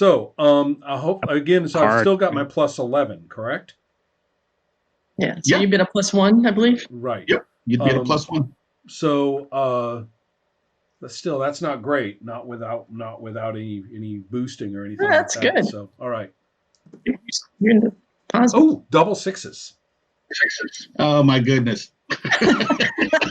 So, I hope again. So I've Hard. still got my plus 11, correct? Yeah. So you've been a +1, I believe. Right. Yep. You'd be a +1. So, still, that's not great. Not without any boosting or anything. Yeah, that's like that. good. So, all right. You're in the positive. Oh, double sixes. Oh my goodness.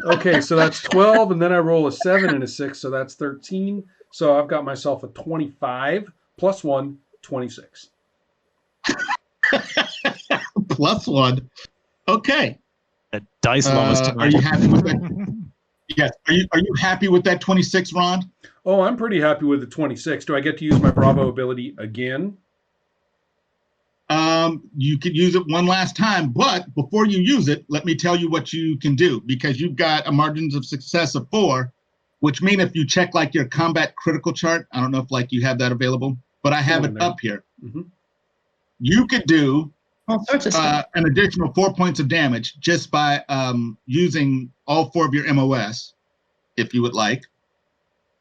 Okay, so that's 12, and then I roll a 7 and a 6, so that's 13. So I've got myself a 25 plus 1, 26. +1. Okay. The dice lowest. Are you happy with that? Yes. Are you happy with that 26, Ron? Oh, I'm pretty happy with the 26. Do I get to use my Bravo ability again? You could use it one last time, but before you use it, let me tell you what you can do, because you've got a margins of success of 4, which mean if you check like your combat critical chart, I don't know if like you have that available, but I have it up here. Mm-hmm. You could do all sorts of stuff. an additional 4 points of damage just by using all 4 of your MOS, if you would like.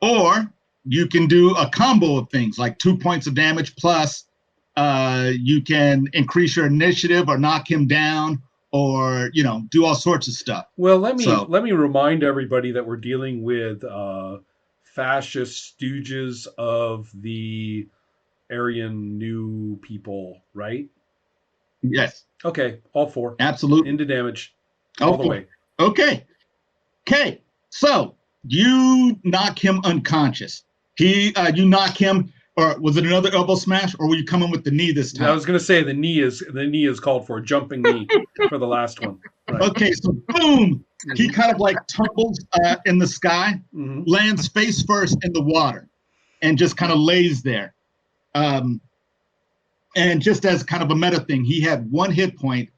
Or you can do a combo of things like 2 points of damage plus you can increase your initiative or knock him down, or do all sorts of stuff. Well, let me remind everybody that we're dealing with fascist stooges of the Aryan New people, right? Yes. Okay, all 4. Absolutely. Into damage all the way. Okay. So you knock him unconscious. You knock him. Or was it another elbow smash, or were you coming with the knee this time? I was going to say the knee is called for, jumping knee for the last one. Right. Okay, so boom, he kind of like tumbles in the sky, lands face first in the water, and just kind of lays there. And just as kind of a meta thing, he had 1 hit point,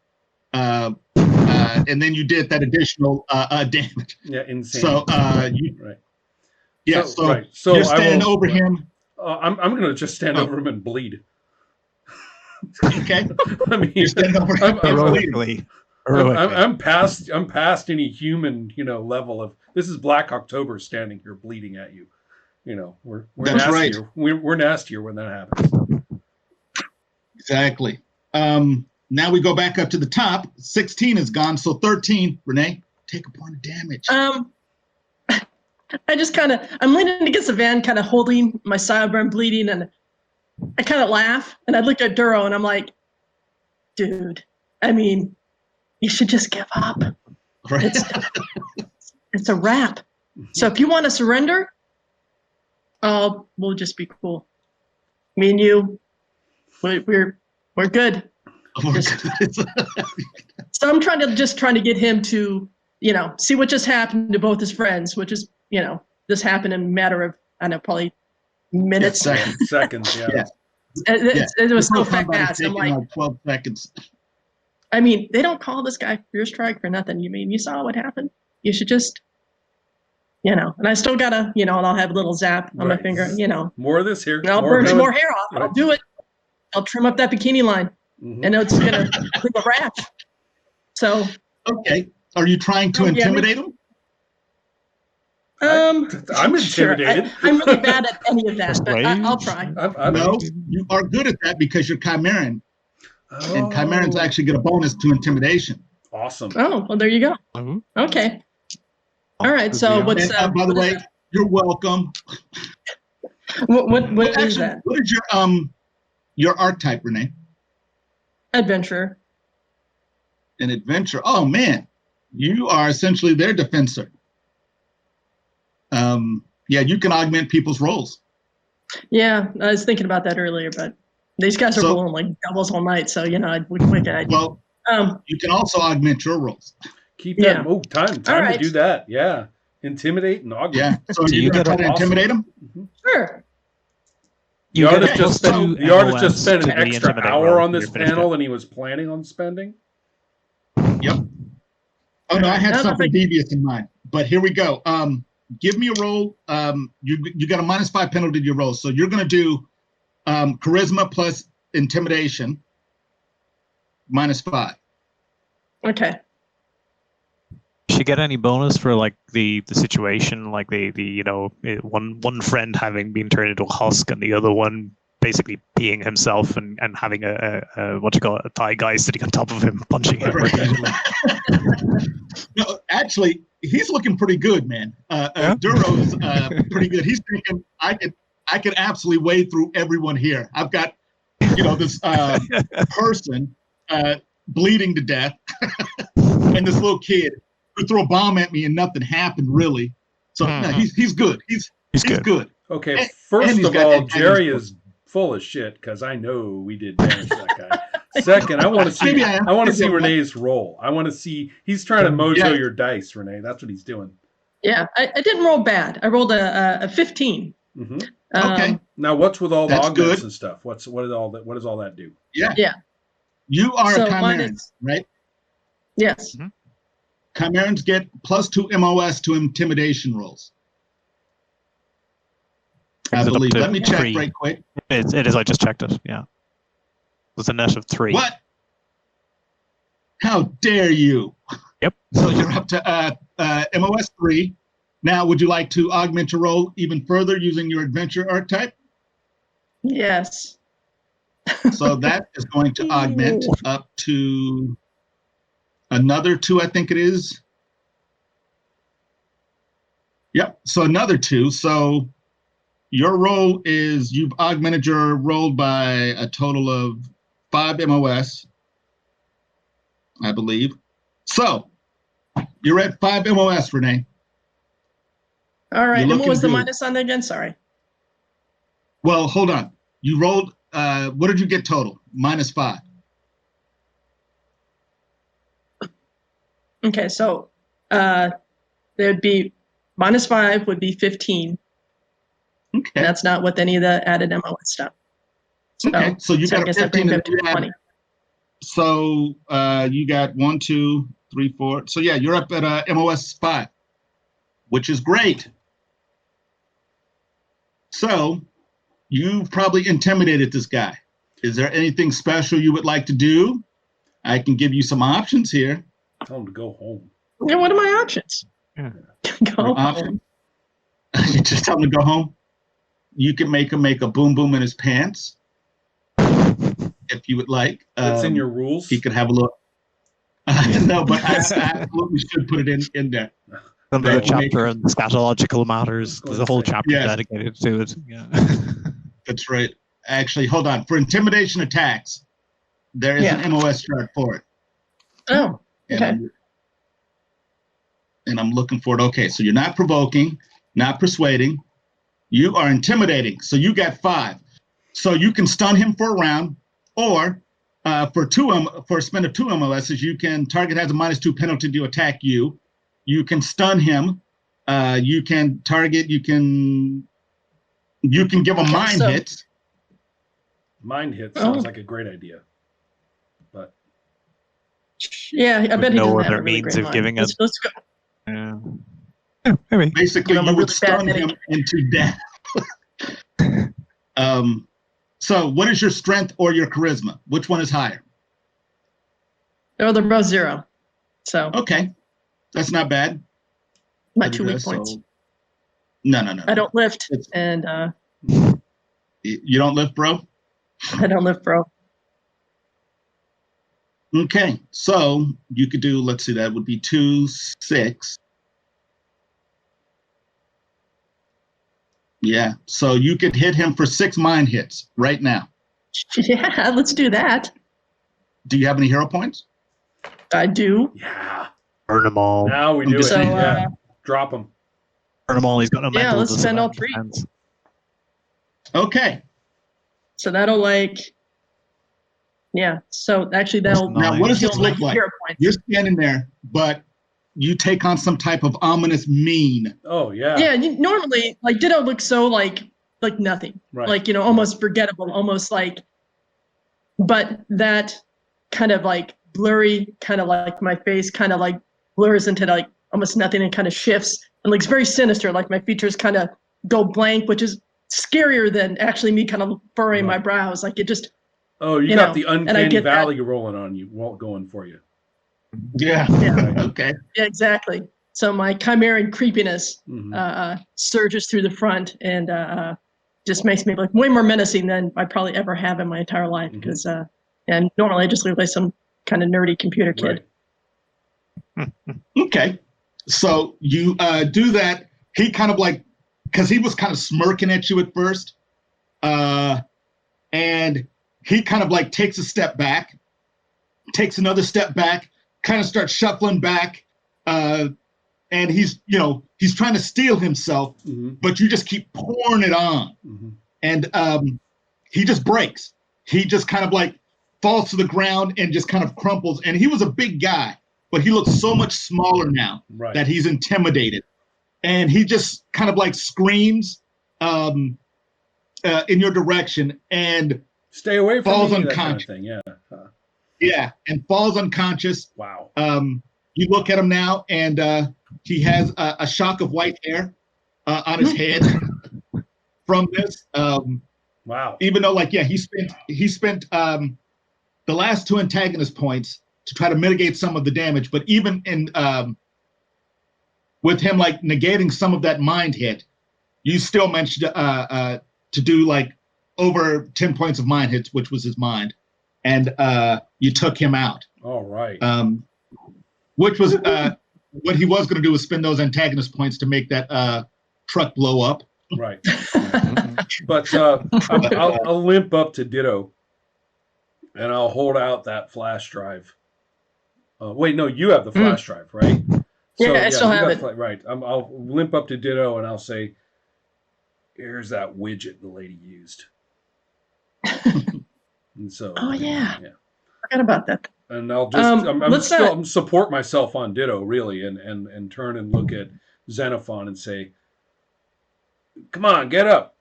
and then you did that additional damage. Yeah, insane. So right. Yeah, so you stand over him. I'm going to just stand over him and bleed. Okay. I mean, you stand over him heroically. I'm past any human, level of. This is Black October standing here bleeding at you. We're That's nastier. right. We're nastier when that happens. Exactly. Now we go back up to the top. 16 is gone, so 13. Renee, take a point of damage. I just I'm leaning against the van, kind of holding my sideburn bleeding, and I kind of laugh, and I look at Duro, and I'm like, dude, I mean, you should just give up. Right. It's a wrap. So if you want to surrender, we'll just be cool. Me and you, we're good. So I'm trying to get him to, see what just happened to both his friends, which is, this happened in a matter of, I don't know, probably minutes. Seconds, yeah. It was so fast. I'm like 12 seconds. I mean, they don't call this guy Fear Strike for nothing. You saw what happened? You should just, and I still gotta, and I'll have a little zap on my finger, More of this here. I'll burn some more hair off. Right. I'll do it. I'll trim up that bikini line, and it's gonna leave a rash. So. Okay. Are you trying to intimidate him? I'm intimidated. Sure. I'm really bad at any of that, but I'll try. No, you are good at that because you're Chimeran. Oh. And Chimerans actually get a bonus to intimidation. Awesome. Oh, well, there you go. Mm-hmm. Okay. All right. So what's by the way, you're welcome. What is that? What is your archetype, Renee? Adventurer. An adventurer. Oh man, you are essentially their defensor. Yeah, you can augment people's roles. Yeah, I was thinking about that earlier, but these guys are rolling like doubles all night, so Well, you can also augment your rolls. Keep that. Oh, time to do that. Yeah, intimidate and augment. Yeah. So you gonna try to intimidate them? Mm-hmm. Sure. The artist just spent an extra hour on this panel, and he was planning on spending. Yep. Oh no, I had something devious in mind, but here we go. Give me a roll. You got a -5 penalty to your roll, so you're going to do charisma plus intimidation -5. Okay. Does she get any bonus for like the situation, like the one friend having been turned into a husk and the other one basically peeing himself and having a what you call it, a Thai guy sitting on top of him punching him. No, actually, he's looking pretty good, man. Duro's pretty good. He's thinking I could absolutely wade through everyone here. I've got this person bleeding to death, and this little kid who threw a bomb at me and nothing happened really. So he's good. He's good. Okay, first of all, Jerry is full of shit because I know we did damage to that guy. Second, I want to see Renee's roll. I want to see he's trying to mojo your dice, Renee. That's what he's doing. Yeah, I didn't roll bad. I rolled a 15. Mm-hmm. Okay. Now, what's with all the augments good. and stuff? What does all that do? Yeah. You are a Chimeran, right? Yes. Mm-hmm. Chimerans get +2 MOS to intimidation rolls. I believe. Let me check 3. right quick. It is. I just checked it. Yeah. It's a net of 3. What? How dare you? Yep. So you're up to MOS 3. Now, would you like to augment your roll even further using your adventure archetype? Yes. So that is going to augment up to another 2, I think it is. Yep. So another 2. So your roll is you've augmented your roll by a total of 5 MOS, I believe. So you're at 5 MOS, Renee. All right. And what was the minus on that again? Sorry. Well, hold on. You rolled, what did you get total? -5. Okay. So there'd be -5 would be 15. Okay. And that's not with any of the added MOS stuff. So, okay. So you got I guess I bring them to 20. So you got 1, 2, 3, 4. So yeah, you're up at MOS 5, which is great. So you've probably intimidated this guy. Is there anything special you would like to do? I can give you some options here. Tell him to go home. Yeah, what are my options? Yeah. Go home. You just tell him to go home. You can make him make a boom boom in his pants, if you would like. It's in your rules. He could have a look. No, but I absolutely should put it in there. Under the chapter on scatological matters, there's a whole chapter dedicated to it. Yeah. That's right. Actually, hold on. For intimidation attacks, there is an MOS chart for it. Oh, okay. And I'm looking for it. Okay, so you're not provoking, not persuading. You are intimidating. So you got 5. So you can stun him for a round, or for a spend of 2 MOSs, you can target has a -2 penalty to attack you. You can stun him. You can target. You can give him mind hits. Mind hits sounds like a great idea, but yeah, I bet he no doesn't have other a really means great of mind. giving Let's go. Yeah, maybe. Basically, you would stun him into death. So what is your strength or your charisma? Which one is higher? Oh, they're both 0. So okay, that's not bad. My 2 weak points. No. I don't lift, and you don't lift, bro? I don't lift, bro. Okay, so you could do. Let's see, that would be 2, 6. Yeah, so you could hit him for 6 mind hits right now. Yeah, let's do that. Do you have any hero points? I do. Yeah. Burn them all. Now we do it. Yeah. Drop him. Burn them all. He's got no mental. Yeah, let's spend all 3. Defense. Okay. So that'll so actually that'll. Now, what does this look like? You're standing there, but you take on some type of ominous mien. Oh yeah. Yeah, normally Ditto looks so like nothing, right. Almost forgettable, almost but that kind of blurry, kind of my face kind of blurs into almost nothing and kind of shifts and looks very sinister. My features kind of go blank, which is scarier than actually me kind of furrowing my brows. It just. Oh, you got the uncanny valley rolling on you, going for you. Yeah. Okay. Yeah, exactly. So my Chimeran creepiness surges through the front, and just makes me look way more menacing than I probably ever have in my entire life. Because and normally I just look like some kind of nerdy computer kid. Right. Okay, so you do that. He kind of like, because he was kind of smirking at you at first, and he kind of like takes a step back, takes another step back, kind of starts shuffling back, and he's trying to steel himself, but you just keep pouring it on, and he just breaks. He just kind of like falls to the ground and just kind of crumples. And he was a big guy, but he looks so much smaller now that he's intimidated. And he just kind of like screams in your direction and stay away from falls me, unconscious. That kind of thing. Yeah, and falls unconscious. Wow. You look at him now, and he has a shock of white hair on his head from this. Wow. Even though, like, yeah, he spent the last 2 antagonist points to try to mitigate some of the damage, but even in with him like negating some of that mind hit, you still managed to do like over 10 points of mind hits, which was his mind, and you took him out. All right. Which was what he was going to do, was spend those antagonist points to make that truck blow up. Right. But I'll limp up to Ditto, and I'll hold out that flash drive. Wait, no, you have the flash drive, right? Yeah, I still have it. Right. I'll limp up to Ditto, and I'll say, "Here's that widget the lady used." And so. Oh yeah. Forgot about that. And I'll just I'm support myself on Ditto, really, and turn and look at Xenophon and say, "Come on, get up."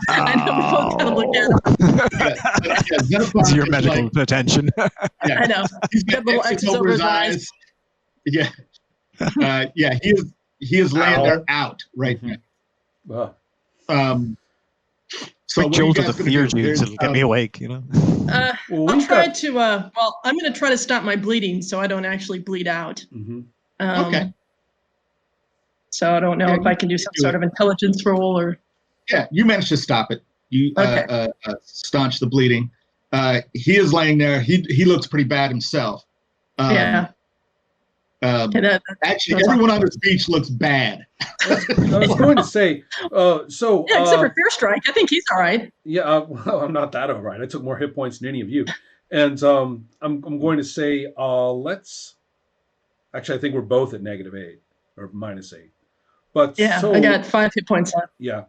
I know, we both kind of look at him. It's your medical attention. I know. He's got little X's over his eyes. Yeah. Yeah, he is laying there out right now. So quick jolt of the fear juice, it'll get me awake, you know. I'll try to. Well, I'm going to try to stop my bleeding so I don't actually bleed out. Okay. So I don't know if I can do some sort of intelligence roll or. Yeah, you managed to stop it. You staunch the bleeding. He is laying there. He looks pretty bad himself. Actually, everyone on this beach looks bad. I was going to say, so yeah, except for Fear Strike, I think he's all right. Yeah, well, I'm not that all right. I took more hit points than any of you, and I'm going to say, let's. Actually, I think we're both at -8 or -8. But yeah, so, I got 5 hit points left. Yeah.